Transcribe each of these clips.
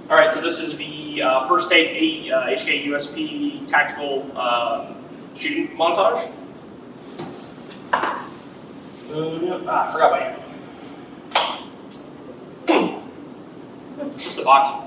All right, so this is the first take H&K USP tactical shooting montage. I forgot about you. It's just a box.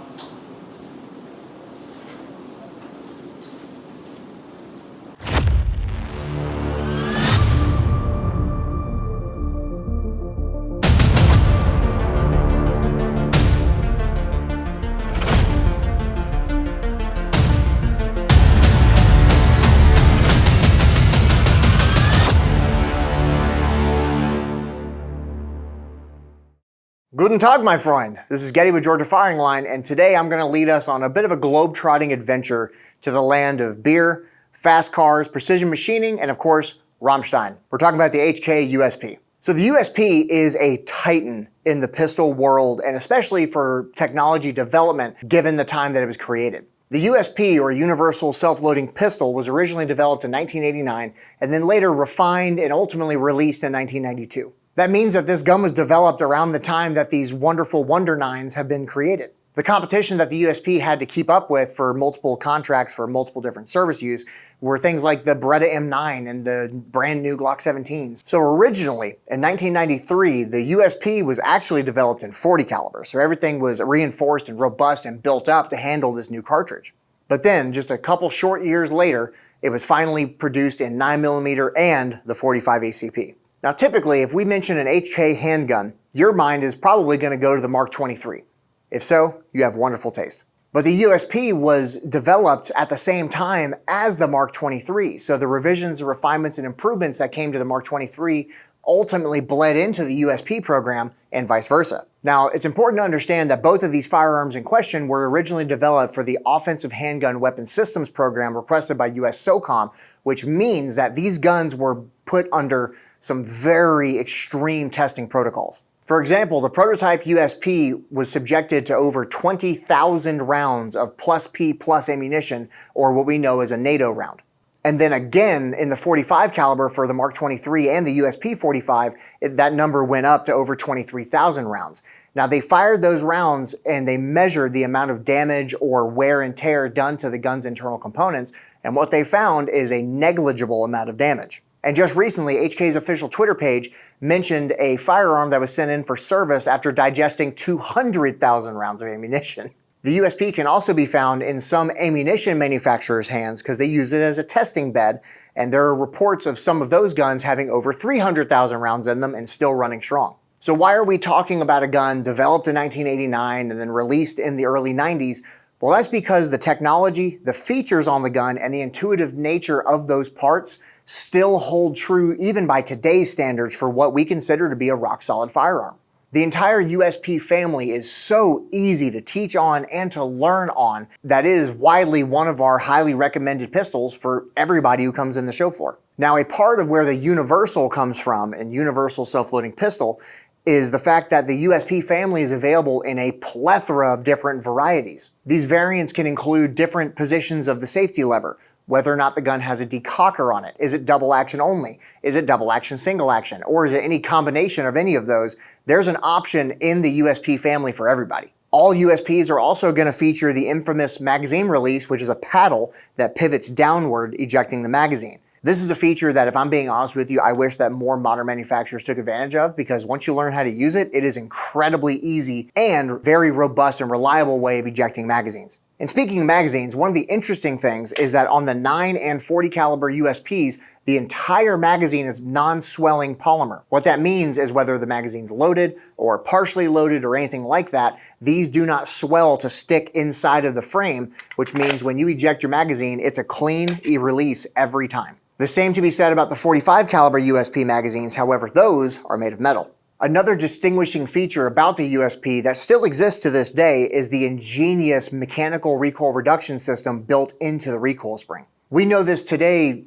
Guten Tag, my friend. This is Getty with Georgia Firing Line, and today I'm going to lead us on a bit of a globe-trotting adventure to the land of beer, fast cars, precision machining, and of course, Rammstein. We're talking about the H&K USP. So the USP is a titan in the pistol world, and especially for technology development, given the time that it was created. The USP, or Universal Self-Loading Pistol, was originally developed in 1989, and then later refined and ultimately released in 1992. That means that this gun was developed around the time that these wonderful Wonder Nines have been created. The competition that the USP had to keep up with for multiple contracts for multiple different service use were things like the Beretta M9 and the brand new Glock 17s. So originally, in 1993, the USP was actually developed in .40 caliber, so everything was reinforced and robust and built up to handle this new cartridge. But then, just a couple short years later, it was finally produced in 9mm and the .45 ACP. Now typically, if we mention an H&K handgun, your mind is probably going to go to the Mark 23. If so, you have wonderful taste. But the USP was developed at the same time as the Mark 23, so the revisions, refinements, and improvements that came to the Mark 23 ultimately bled into the USP program and vice versa. Now, it's important to understand that both of these firearms in question were originally developed for the Offensive Handgun Weapon Systems program requested by USCCA, which means that these guns were put under some very extreme testing protocols. For example, the prototype USP was subjected to over 20,000 rounds of +P+ ammunition, or what we know as a NATO round. And then again, in the .45 caliber for the Mark 23 and the USP 45, that number went up to over 23,000 rounds. Now they fired those rounds and they measured the amount of damage or wear and tear done to the gun's internal components, and what they found is a negligible amount of damage. And just recently, H&K's official Twitter page mentioned a firearm that was sent in for service after digesting 200,000 rounds of ammunition. The USP can also be found in some ammunition manufacturers' hands because they use it as a testing bed, and there are reports of some of those guns having over 300,000 rounds in them and still running strong. So why are we talking about a gun developed in 1989 and then released in the early 90s? Well, that's because the technology, the features on the gun, and the intuitive nature of those parts still hold true even by today's standards for what we consider to be a rock-solid firearm. The entire USP family is so easy to teach on and to learn on that it is widely one of our highly recommended pistols for everybody who comes in the show floor. Now, a part of where the Universal comes from and Universal Self-Loading Pistol is the fact that the USP family is available in a plethora of different varieties. These variants can include different positions of the safety lever, whether or not the gun has a decocker on it. Is it double action only? Is it double action, single action? Or is it any combination of any of those? There's an option in the USP family for everybody. All USPs are also going to feature the infamous magazine release, which is a paddle that pivots downward, ejecting the magazine. This is a feature that, if I'm being honest with you, I wish that more modern manufacturers took advantage of, because once you learn how to use it, it is incredibly easy and very robust and reliable way of ejecting magazines. And speaking of magazines, one of the interesting things is that on the 9 and .40 caliber USPs, the entire magazine is non-swelling polymer. What that means is whether the magazine's loaded or partially loaded or anything like that, these do not swell to stick inside of the frame, which means when you eject your magazine, it's a clean release every time. The same to be said about the .45 caliber USP magazines, however, those are made of metal. Another distinguishing feature about the USP that still exists to this day is the ingenious mechanical recoil reduction system built into the recoil spring. We know this today,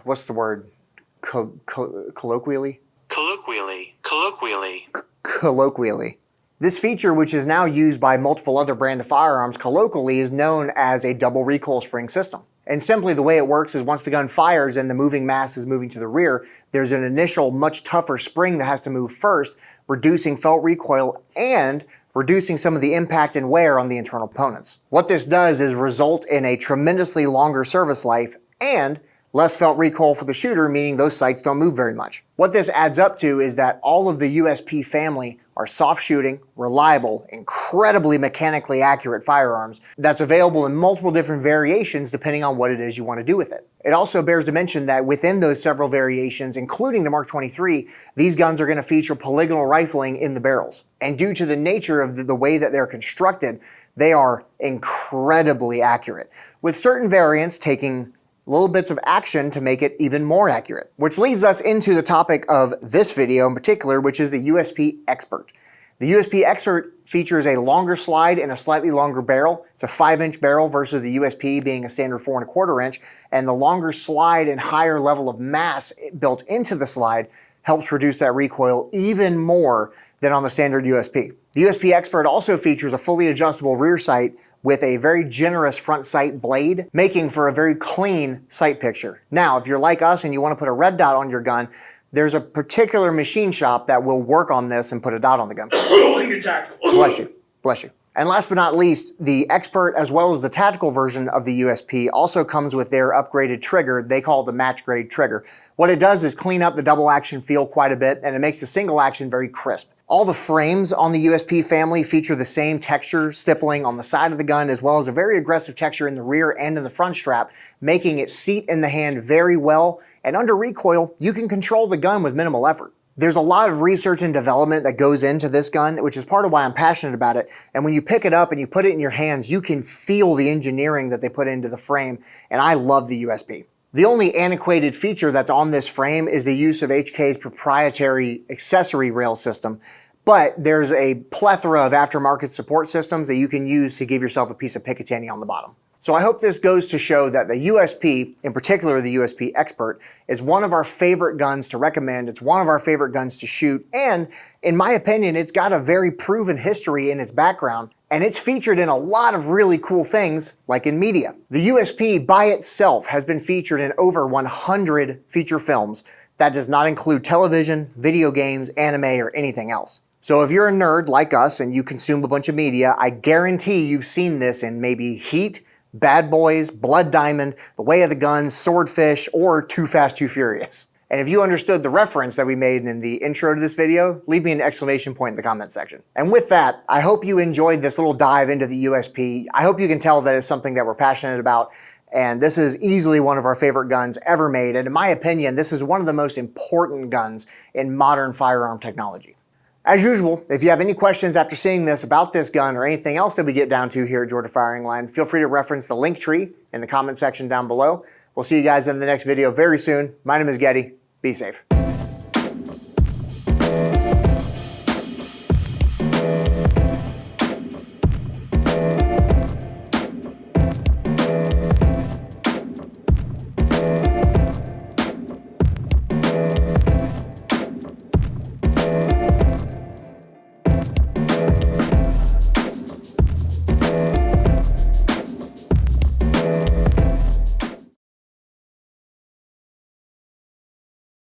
what's the word? Colloquially? Colloquially. This feature, which is now used by multiple other brand of firearms colloquially, is known as a double recoil spring system. And simply the way it works is once the gun fires and the moving mass is moving to the rear, there's an initial much tougher spring that has to move first, reducing felt recoil and reducing some of the impact and wear on the internal components. What this does is result in a tremendously longer service life and less felt recoil for the shooter, meaning those sights don't move very much. What this adds up to is that all of the USP family are soft shooting, reliable, incredibly mechanically accurate firearms that's available in multiple different variations depending on what it is you want to do with it. It also bears to mention that within those several variations, including the Mark 23, these guns are going to feature polygonal rifling in the barrels. And due to the nature of the way that they're constructed, they are incredibly accurate, with certain variants taking little bits of action to make it even more accurate. Which leads us into the topic of this video in particular, which is the USP Expert. The USP Expert features a longer slide and a slightly longer barrel. It's a 5-inch barrel versus the USP being a standard 4 1/4 inch, and the longer slide and higher level of mass built into the slide helps reduce that recoil even more than on the standard USP. The USP Expert also features a fully adjustable rear sight with a very generous front sight blade, making for a very clean sight picture. Now, if you're like us and you want to put a red dot on your gun, there's a particular machine shop that will work on this and put a dot on the gun. Bless you, bless you. And last but not least, the Expert as well as the tactical version of the USP also comes with their upgraded trigger. They call it the match grade trigger. What it does is clean up the double action feel quite a bit, and it makes the single action very crisp. All the frames on the USP family feature the same texture stippling on the side of the gun, as well as a very aggressive texture in the rear and in the front strap, making it seat in the hand very well. And under recoil, you can control the gun with minimal effort. There's a lot of research and development that goes into this gun, which is part of why I'm passionate about it. And when you pick it up and you put it in your hands, you can feel the engineering that they put into the frame, and I love the USP. The only antiquated feature that's on this frame is the use of HK's proprietary accessory rail system, but there's a plethora of aftermarket support systems that you can use to give yourself a piece of Picatinny on the bottom. So I hope this goes to show that the USP, in particular the USP Expert, is one of our favorite guns to recommend. It's one of our favorite guns to shoot. And in my opinion, it's got a very proven history in its background. And it's featured in a lot of really cool things, like in media. The USP by itself has been featured in over 100 feature films. That does not include television, video games, anime, or anything else. So if you're a nerd like us and you consume a bunch of media, I guarantee you've seen this in maybe Heat, Bad Boys, Blood Diamond, The Way of the Gun, Swordfish, or Too Fast, Too Furious. And if you understood the reference that we made in the intro to this video, leave me an exclamation point in the comment section. And with that, I hope you enjoyed this little dive into the USP. I hope you can tell that it's something that we're passionate about. And this is easily one of our favorite guns ever made. And in my opinion, this is one of the most important guns in modern firearm technology. As usual, if you have any questions after seeing this about this gun or anything else that we get down to here at Georgia Firing Line, feel free to reference the link tree in the comment section down below. We'll see you guys in the next video very soon. My name is Getty. Be safe.